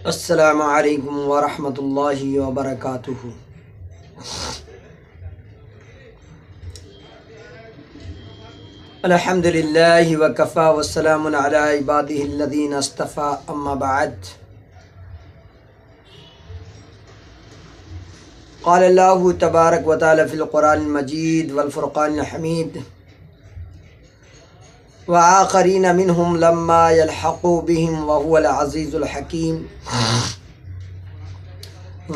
السلام علیکم ورحمۃ اللہ وبرکاتہ۔ الحمد للہ وکفی والسلام علی عبادہ الذین اصطفی، اما بعد۔ قال اللہ تبارک و تعالی فی القرآن المجید والفرقان الحمید وآخرین منہم لما یلحقوا بہم وہو العزیز الحکیم۔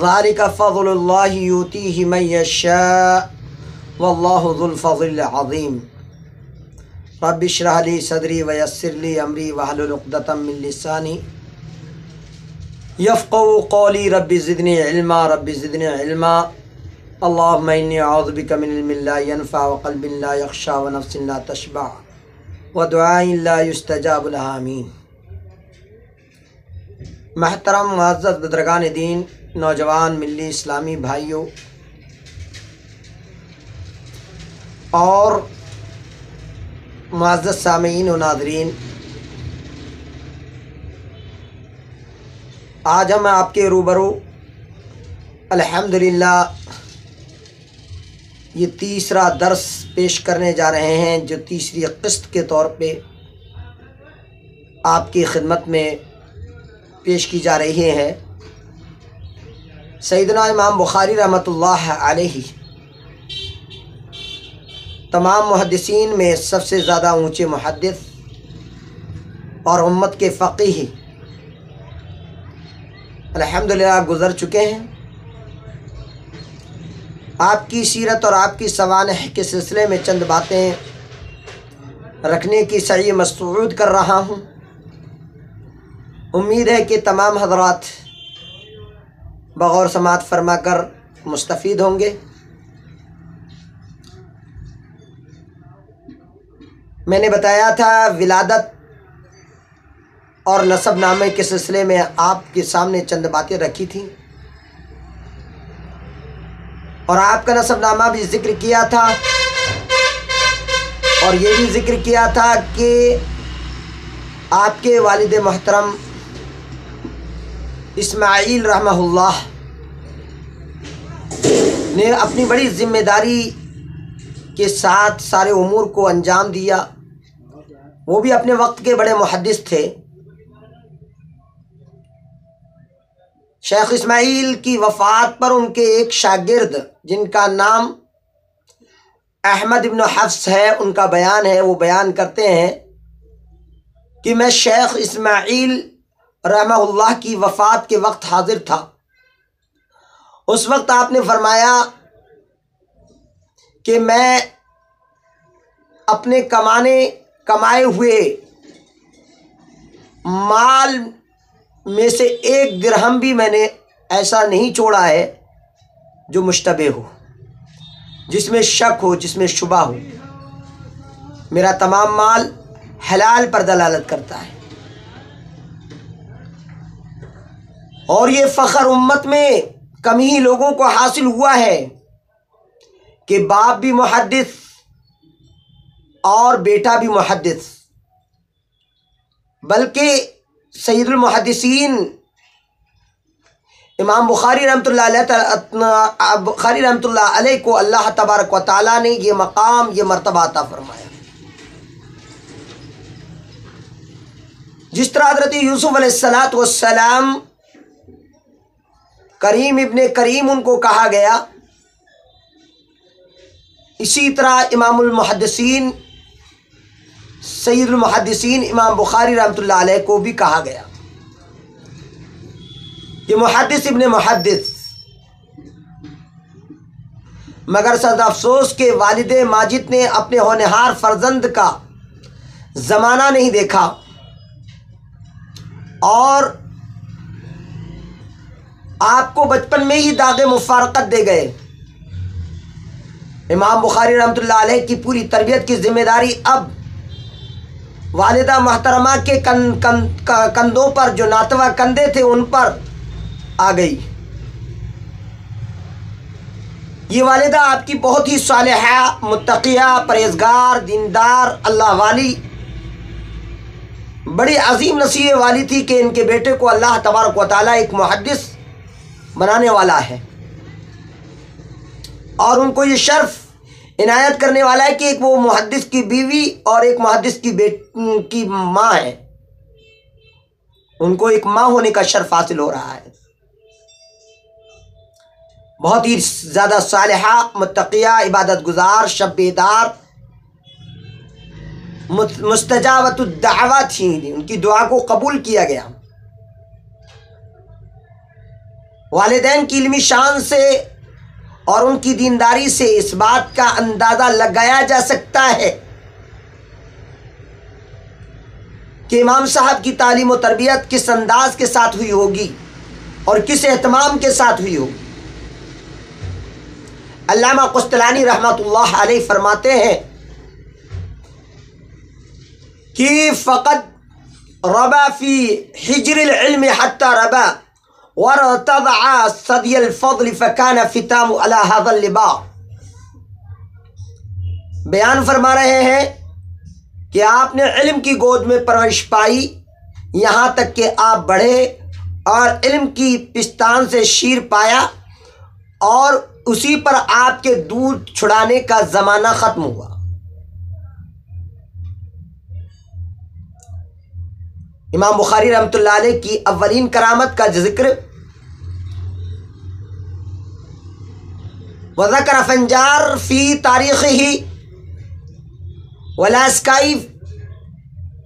ذالک فضل اللہ یؤتیہ من یشاء واللہ ذو الفضل العظیم۔ رب اشرح لی صدری ویسر لی امری واحلل عقدۃ من لسانی یفقہوا قولی۔ رب زدنی علما رب زدنی علما۔ اللہم انی اعوذ بک من علم لا ینفع وقلب لا یخشع ونفس لا تشبع ودعاء لا یستجاب لہ، آمین۔ محترم معزز بزرگان دین، نوجوان ملی اسلامی بھائیوں اور معزز سامعین و ناظرین، آج ہم آپ کے روبرو الحمدللہ یہ تیسرا درس پیش کرنے جا رہے ہیں، جو تیسری قسط کے طور پہ آپ کی خدمت میں پیش کی جا رہی ہے۔ سیدنا امام بخاری رحمۃ اللہ علیہ تمام محدثین میں سب سے زیادہ اونچے محدث اور امت کے فقیہ الحمدللہ گزر چکے ہیں۔ آپ کی سیرت اور آپ کی سوانح کے سلسلے میں چند باتیں رکھنے کی سعی مسعود کر رہا ہوں۔ امید ہے کہ تمام حضرات بغور سماعت فرما کر مستفید ہوں گے۔ میں نے بتایا تھا ولادت اور نسب نامے کے سلسلے میں آپ کے سامنے چند باتیں رکھی تھیں، اور آپ کا نسب نامہ بھی ذکر کیا تھا، اور یہ بھی ذکر کیا تھا کہ آپ کے والد محترم اسماعیل رحمہ اللہ نے اپنی بڑی ذمہ داری کے ساتھ سارے امور کو انجام دیا۔ وہ بھی اپنے وقت کے بڑے محدث تھے۔ شیخ اسماعیل کی وفات پر ان کے ایک شاگرد جن کا نام احمد ابن حفص ہے، ان کا بیان ہے، وہ بیان کرتے ہیں کہ میں شیخ اسماعیل رحمہ اللہ کی وفات کے وقت حاضر تھا۔ اس وقت آپ نے فرمایا کہ میں اپنے کمائے ہوئے مال میں سے 1 درہم بھی میں نے ایسا نہیں چھوڑا ہے جو مشتبہ ہو، جس میں شک ہو، جس میں شبہ ہو۔ میرا تمام مال حلال پر دلالت کرتا ہے، اور یہ فخر امت میں کم ہی لوگوں کو حاصل ہوا ہے کہ باپ بھی محدث اور بیٹا بھی محدث، بلکہ سید المحدثین امام بخاری رحمۃ اللہ علیہ کو اللہ تبارک و تعالیٰ نے یہ مقام، یہ مرتبہ عطا فرمایا۔ جس طرح حضرت یوسف علیہ السلام کریم ابن کریم ان کو کہا گیا، اسی طرح امام المحدثین سید المحدثین امام بخاری رحمۃ اللہ علیہ کو بھی کہا گیا کہ محدث ابن محدث۔ مگر صد افسوس کہ والد ماجد نے اپنے ہونہار فرزند کا زمانہ نہیں دیکھا، اور آپ کو بچپن میں ہی داغ مفارقت دے گئے۔ امام بخاری رحمۃ اللہ علیہ کی پوری تربیت کی ذمہ داری اب والدہ محترمہ کے کندھوں پر، جو ناتواں کندھے تھے، ان پر آ گئی۔ یہ والدہ آپ کی بہت ہی صالحہ، متقیہ، پرہیزگار، دیندار، اللہ والی بڑی عظیم نصیب والی تھی کہ ان کے بیٹے کو اللہ تبارک و تعالیٰ ایک محدث بنانے والا ہے، اور ان کو یہ شرف عنایت کرنے والا ہے کہ ایک وہ محدث کی بیوی اور ایک محدث کی ماں ہے، ان کو ایک ماں ہونے کا شرف حاصل ہو رہا ہے۔ بہت ہی زیادہ صالحہ، متقیہ، عبادت گزار، شب بیدار، مستجابت الدعوہ تھیں، ان کی دعا کو قبول کیا گیا۔ والدین کی علمی شان سے اور ان کی دینداری سے اس بات کا اندازہ لگایا جا سکتا ہے کہ امام صاحب کی تعلیم و تربیت کس انداز کے ساتھ ہوئی ہوگی اور کس اہتمام کے ساتھ ہوئی ہوگی۔ علامہ قسطلانی رحمۃ اللہ علیہ فرماتے ہیں کہ فقد ربا فی حجر العلم حتی ربا وارتضع ثدی الفضل فکان فتام علی هذا اللباء۔ بیان فرما رہے ہیں کہ آپ نے علم کی گود میں پرورش پائی یہاں تک کہ آپ بڑھے اور علم کی پستان سے شیر پایا، اور اسی پر آپ کے دودھ چھڑانے کا زمانہ ختم ہوا۔ امام بخاری رحمۃ اللہ علیہ کی اولین کرامت کا ذکر وذکر فنجار فی تاریخہ والاسکائی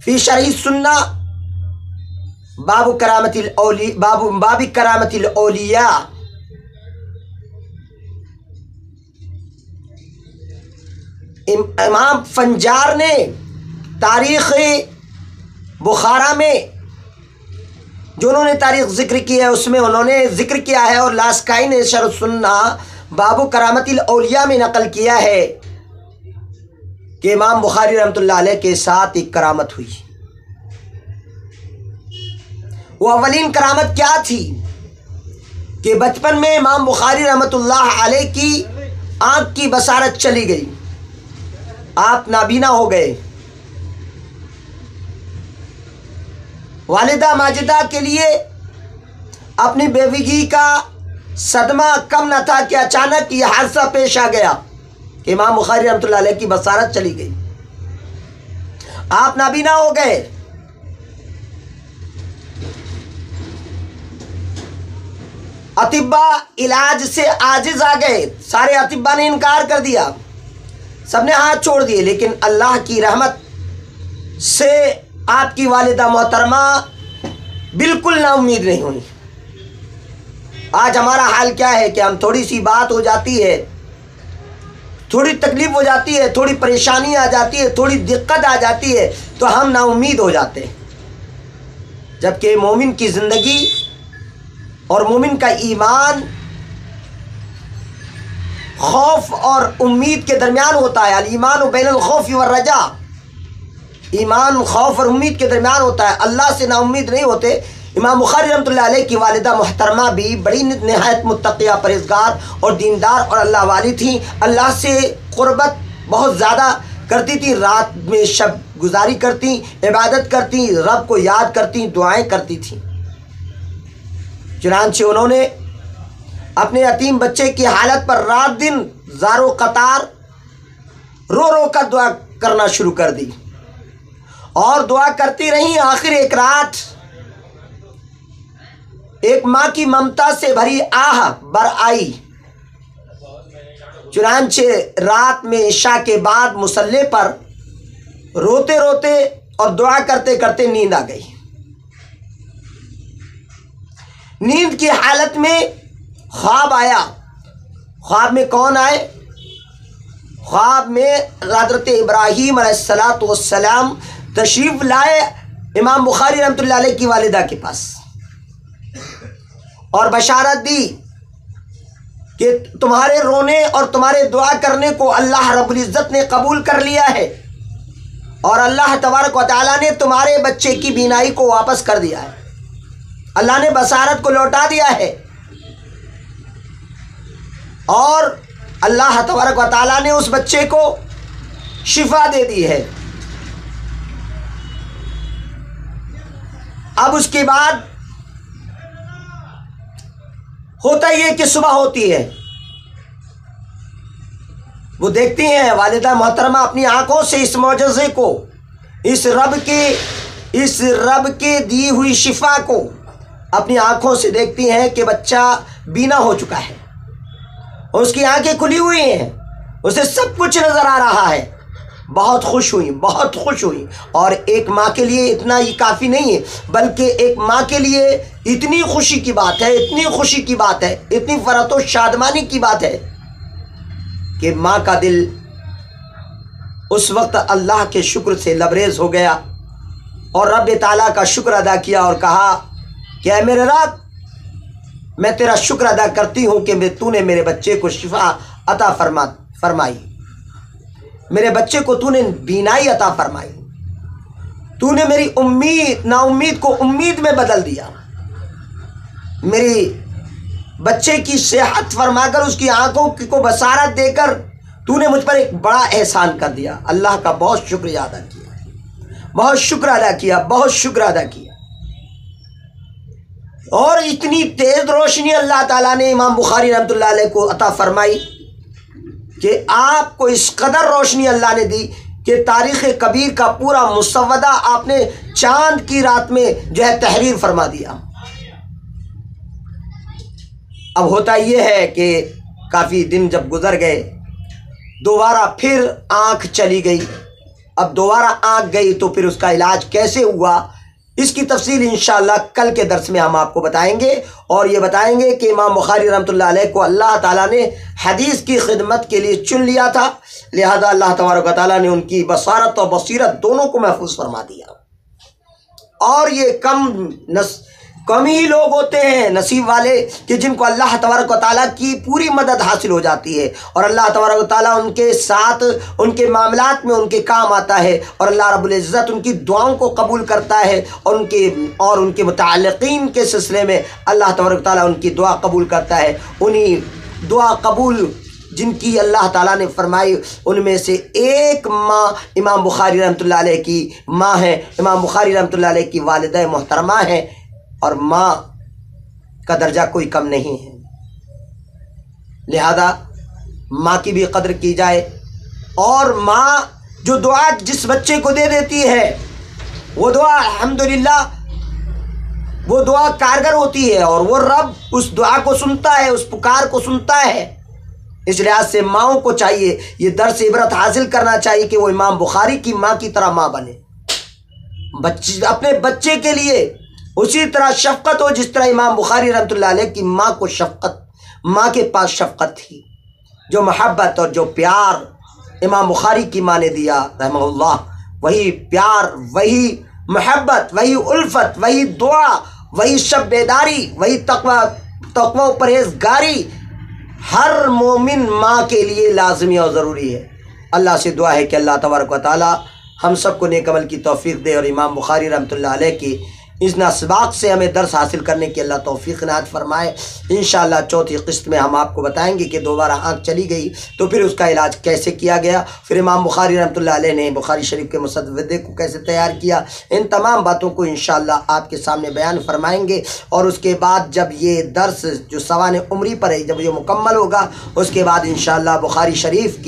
فی شرح السنہ باب کرامت الاولیاء۔ امام فنجار نے تاریخ بخارا میں جو انہوں نے تاریخ ذکر کی ہے اس میں انہوں نے ذکر کیا ہے، اور لاسکائی نے شرح السنہ باب کرامت الاولیاء میں نقل کیا ہے کہ امام بخاری رحمۃ اللہ علیہ کے ساتھ ایک کرامت ہوئی۔ وہ اولین کرامت کیا تھی کہ بچپن میں امام بخاری رحمۃ اللہ علیہ کی آنکھ کی بصارت چلی گئی، آپ نابینا ہو گئے۔ والدہ ماجدہ کے لیے اپنی بیوگی کا صدمہ کم نہ تھا کہ اچانک یہ حادثہ پیش آ گیا کہ امام بخاری رحمۃ اللہ علیہ کی بصارت چلی گئی، آپ نابینا ہو گئے۔ اطباء علاج سے عاجز آ گئے، سارے اطباء نے انکار کر دیا، سب نے ہاتھ چھوڑ دیے، لیکن اللہ کی رحمت سے آپ کی والدہ محترمہ بالکل نا امید نہیں ہوئی۔ آج ہمارا حال کیا ہے کہ ہم تھوڑی سی بات ہو جاتی ہے، تھوڑی تکلیف ہو جاتی ہے، تھوڑی پریشانی آ جاتی ہے، تھوڑی دقت آ جاتی ہے تو ہم نا امید ہو جاتے ہیں، جبکہ مومن کی زندگی اور مومن کا ایمان خوف اور امید کے درمیان ہوتا ہے۔ الایمان بین الخوف والرجاء، ایمان خوف اور امید کے درمیان ہوتا ہے، اللہ سے نا امید نہیں ہوتے۔ امام بخاری رحمۃ اللہ علیہ کی والدہ محترمہ بھی بڑی نہایت متقیہ، پرہیزگار اور دیندار اور اللہ والی تھیں، اللہ سے قربت بہت زیادہ کرتی تھیں، رات میں شب گزاری کرتی، عبادت کرتی، رب کو یاد کرتی، دعائیں کرتی تھیں۔ چنانچہ انہوں نے اپنے یتیم بچے کی حالت پر رات دن زار و قطار رو رو کر دعا کرنا شروع کر دی، اور دعا کرتی رہیں۔ آخر ایک رات ایک ماں کی ممتا سے بھری آہ بر آئی، چنانچہ رات میں عشاء کے بعد مصلی پر روتے روتے اور دعا کرتے کرتے نیند آ گئی۔ نیند کی حالت میں خواب آیا۔ خواب میں کون آئے؟ خواب میں حضرت ابراہیم علیہ السلام تشریف لائے امام بخاری رحمۃ اللہ علیہ کی والدہ کے پاس، اور بشارت دی کہ تمہارے رونے اور تمہارے دعا کرنے کو اللہ رب العزت نے قبول کر لیا ہے، اور اللہ تبارک و تعالیٰ نے تمہارے بچے کی بینائی کو واپس کر دیا ہے، اللہ نے بصارت کو لوٹا دیا ہے، اور اللہ تبارک و تعالیٰ نے اس بچے کو شفا دے دی ہے۔ اب اس کے بعد ہوتا یہ کہ صبح ہوتی ہے، وہ دیکھتی ہیں والدہ محترمہ اپنی آنکھوں سے اس معجزے کو، اس رب کے دی ہوئی شفا کو اپنی آنکھوں سے دیکھتی ہیں کہ بچہ بینا ہو چکا ہے، اس کی آنکھیں کھلی ہوئی ہیں، اسے سب کچھ نظر آ رہا ہے۔ بہت خوش ہوئی، بہت خوش ہوئی۔ اور ایک ماں کے لیے اتنا ہی کافی نہیں ہے، بلکہ ایک ماں کے لیے اتنی خوشی کی بات ہے، اتنی خوشی کی بات ہے، اتنی فرحت و شادمانی کی بات ہے کہ ماں کا دل اس وقت اللہ کے شکر سے لبریز ہو گیا اور رب تعالیٰ کا شکر ادا کیا اور کہا کہ اے میرے رب، میں تیرا شکر ادا کرتی ہوں کہ تو نے میرے بچے کو شفا عطا فرمائی، میرے بچے کو تو نے بینائی عطا فرمائی، تو نے میری نا امید کو امید میں بدل دیا، میری بچے کی صحت فرما کر اس کی آنکھوں کو بصارت دے کر تو نے مجھ پر ایک بڑا احسان کر دیا۔ اللہ کا بہت شکریہ ادا کیا، بہت شکر ادا کیا، بہت شکر ادا کیا۔ اور اتنی تیز روشنی اللہ تعالیٰ نے امام بخاری رحمۃ اللہ علیہ کو عطا فرمائی کہ آپ کو اس قدر روشنی اللہ نے دی کہ تاریخ کبیر کا پورا مسودہ آپ نے چاند کی رات میں جو ہے تحریر فرما دیا۔ اب ہوتا یہ ہے کہ کافی دن جب گزر گئے، دوبارہ پھر آنکھ چلی گئی۔ اب دوبارہ آنکھ گئی تو پھر اس کا علاج کیسے ہوا، اس کی تفصیل انشاءاللہ کل کے درس میں ہم آپ کو بتائیں گے، اور یہ بتائیں گے کہ امام بخاری رحمۃ اللہ علیہ کو اللہ تعالیٰ نے حدیث کی خدمت کے لیے چن لیا تھا، لہذا اللہ تبارک و تعالیٰ نے ان کی بصارت اور بصیرت دونوں کو محفوظ فرما دیا۔ اور یہ کم ہی لوگ ہوتے ہیں نصیب والے کہ جن کو اللہ تبارک و تعالیٰ کی پوری مدد حاصل ہو جاتی ہے، اور اللہ تبارک و تعالیٰ ان کے ساتھ ان کے معاملات میں ان کے کام آتا ہے، اور اللہ رب العزت ان کی دعاؤں کو قبول کرتا ہے، اور ان کے متعلقین کے سلسلے میں اللہ تبارک و تعالیٰ ان کی دعا قبول کرتا ہے۔ انہی دعا قبول جن کی اللہ تعالیٰ نے فرمائی ان میں سے ایک ماں امام بخاری رحمۃ اللہ علیہ کی ماں ہے، امام بخاری رحمۃ اللہ علیہ کی والدہ محترمہ ہیں، اور ماں کا درجہ کوئی کم نہیں ہے، لہذا ماں کی بھی قدر کی جائے۔ اور ماں جو دعا جس بچے کو دے دیتی ہے وہ دعا الحمدللہ وہ دعا کارگر ہوتی ہے، اور وہ رب اس دعا کو سنتا ہے، اس پکار کو سنتا ہے۔ اس لحاظ سے ماؤں کو چاہیے، یہ درس عبرت حاصل کرنا چاہیے کہ وہ امام بخاری کی ماں کی طرح ماں بنے، اپنے بچے کے لیے اسی طرح شفقت ہو جس طرح امام بخاری رحمۃ اللہ علیہ کی ماں کو ماں کے پاس شفقت تھی۔ جو محبت اور جو پیار امام بخاری کی ماں نے دیا رحمہ اللہ، وہی پیار، وہی محبت، وہی الفت، وہی دعا، وہی شب بیداری، وہی تقوی و پرہیزگاری ہر مومن ماں کے لیے لازمی اور ضروری ہے۔ اللہ سے دعا ہے کہ اللہ تبارک و تعالی ہم سب کو نیک عمل کی توفیق دے، اور امام بخاری رحمۃ اللہ علیہ کی اس اسباق سے ہمیں درس حاصل کرنے کی اللہ توفیق عنایت فرمائے۔ انشاءاللہ چوتھی قسط میں ہم آپ کو بتائیں گے کہ دوبارہ آنکھ چلی گئی تو پھر اس کا علاج کیسے کیا گیا، پھر امام بخاری رحمۃ اللہ علیہ نے بخاری شریف کے مسودے کو کیسے تیار کیا۔ ان تمام باتوں کو انشاءاللہ آپ کے سامنے بیان فرمائیں گے، اور اس کے بعد جب یہ درس جو سوانح عمری پر ہے جب یہ مکمل ہوگا، اس کے بعد انشاءاللہ بخاری شریف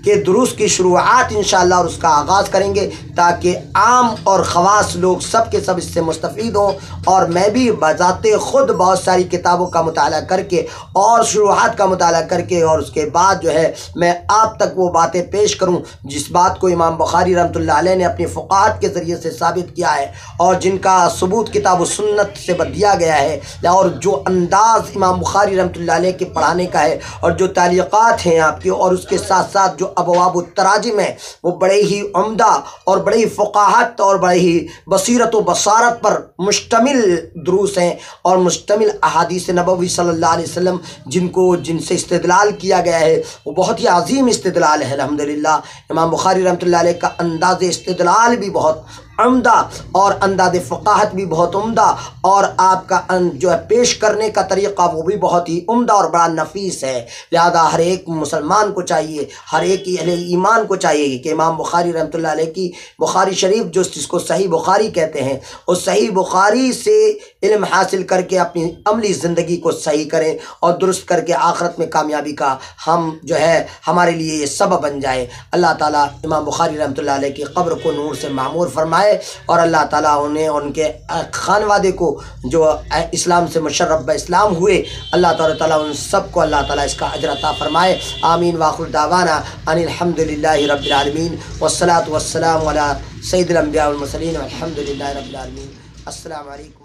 کے دروس کی شروعات انشاءاللہ اور اس کا آغاز کریں گے، تاکہ عام اور خواص لوگ سب کے سب اس سے مستفید ہوں۔ اور میں بھی بذات خود بہت ساری کتابوں کا مطالعہ کر کے اور شروحات کا مطالعہ کر کے، اور اس کے بعد جو ہے میں آپ تک وہ باتیں پیش کروں جس بات کو امام بخاری رحمۃ اللہ علیہ نے اپنی فقاہت کے ذریعے سے ثابت کیا ہے، اور جن کا ثبوت کتاب و سنت سے دیا گیا ہے، اور جو انداز امام بخاری رحمۃ اللہ علیہ کے پڑھانے کا ہے، اور جو تعلیقات ہیں آپ کے، اور اس کے ساتھ ساتھ جو ابواب التراجم ہیں وہ بڑے ہی عمدہ اور بڑے ہی فقاہت اور بڑے ہی بصیرت و بصارت پر مشتمل دروس ہیں، اور مشتمل احادیث نبوی صلی اللہ علیہ وسلم جن سے استدلال کیا گیا ہے، وہ بہت ہی عظیم استدلال ہے۔ الحمدللہ امام بخاری رحمۃ اللہ علیہ کا انداز استدلال بھی بہت عمدہ اور انداز فقاہت بھی بہت عمدہ، اور آپ کا جو ہے پیش کرنے کا طریقہ وہ بھی بہت ہی عمدہ اور بڑا نفیس ہے۔ لہذا ہر ایک مسلمان کو چاہیے، ہر ایک اہل ایمان کو چاہیے کہ امام بخاری رحمۃ اللہ علیہ کی بخاری شریف جس کو صحیح بخاری کہتے ہیں، اس صحیح بخاری سے علم حاصل کر کے اپنی عملی زندگی کو صحیح کریں اور درست کر کے آخرت میں کامیابی کا ہم جو ہے ہمارے لیے یہ سبب بن جائے۔ اللہ تعالیٰ امام بخاری رحمۃ اللہ علیہ کی قبر کو نور سے معمور فرمائے، اور اللہ تعالیٰ انہیں ان کے خانوادے کو جو اسلام سے مشرف اسلام ہوئے، اللہ تعالیٰ ان سب کو اللہ تعالیٰ اس کا اجر عطا فرمائے۔ آمین وآخر دعوانا ان الحمد للہ رب العالمین والصلاة والسلام علی سید الانبیاء والمرسلین والحمد للہ رب العالمین۔ السلام علیکم۔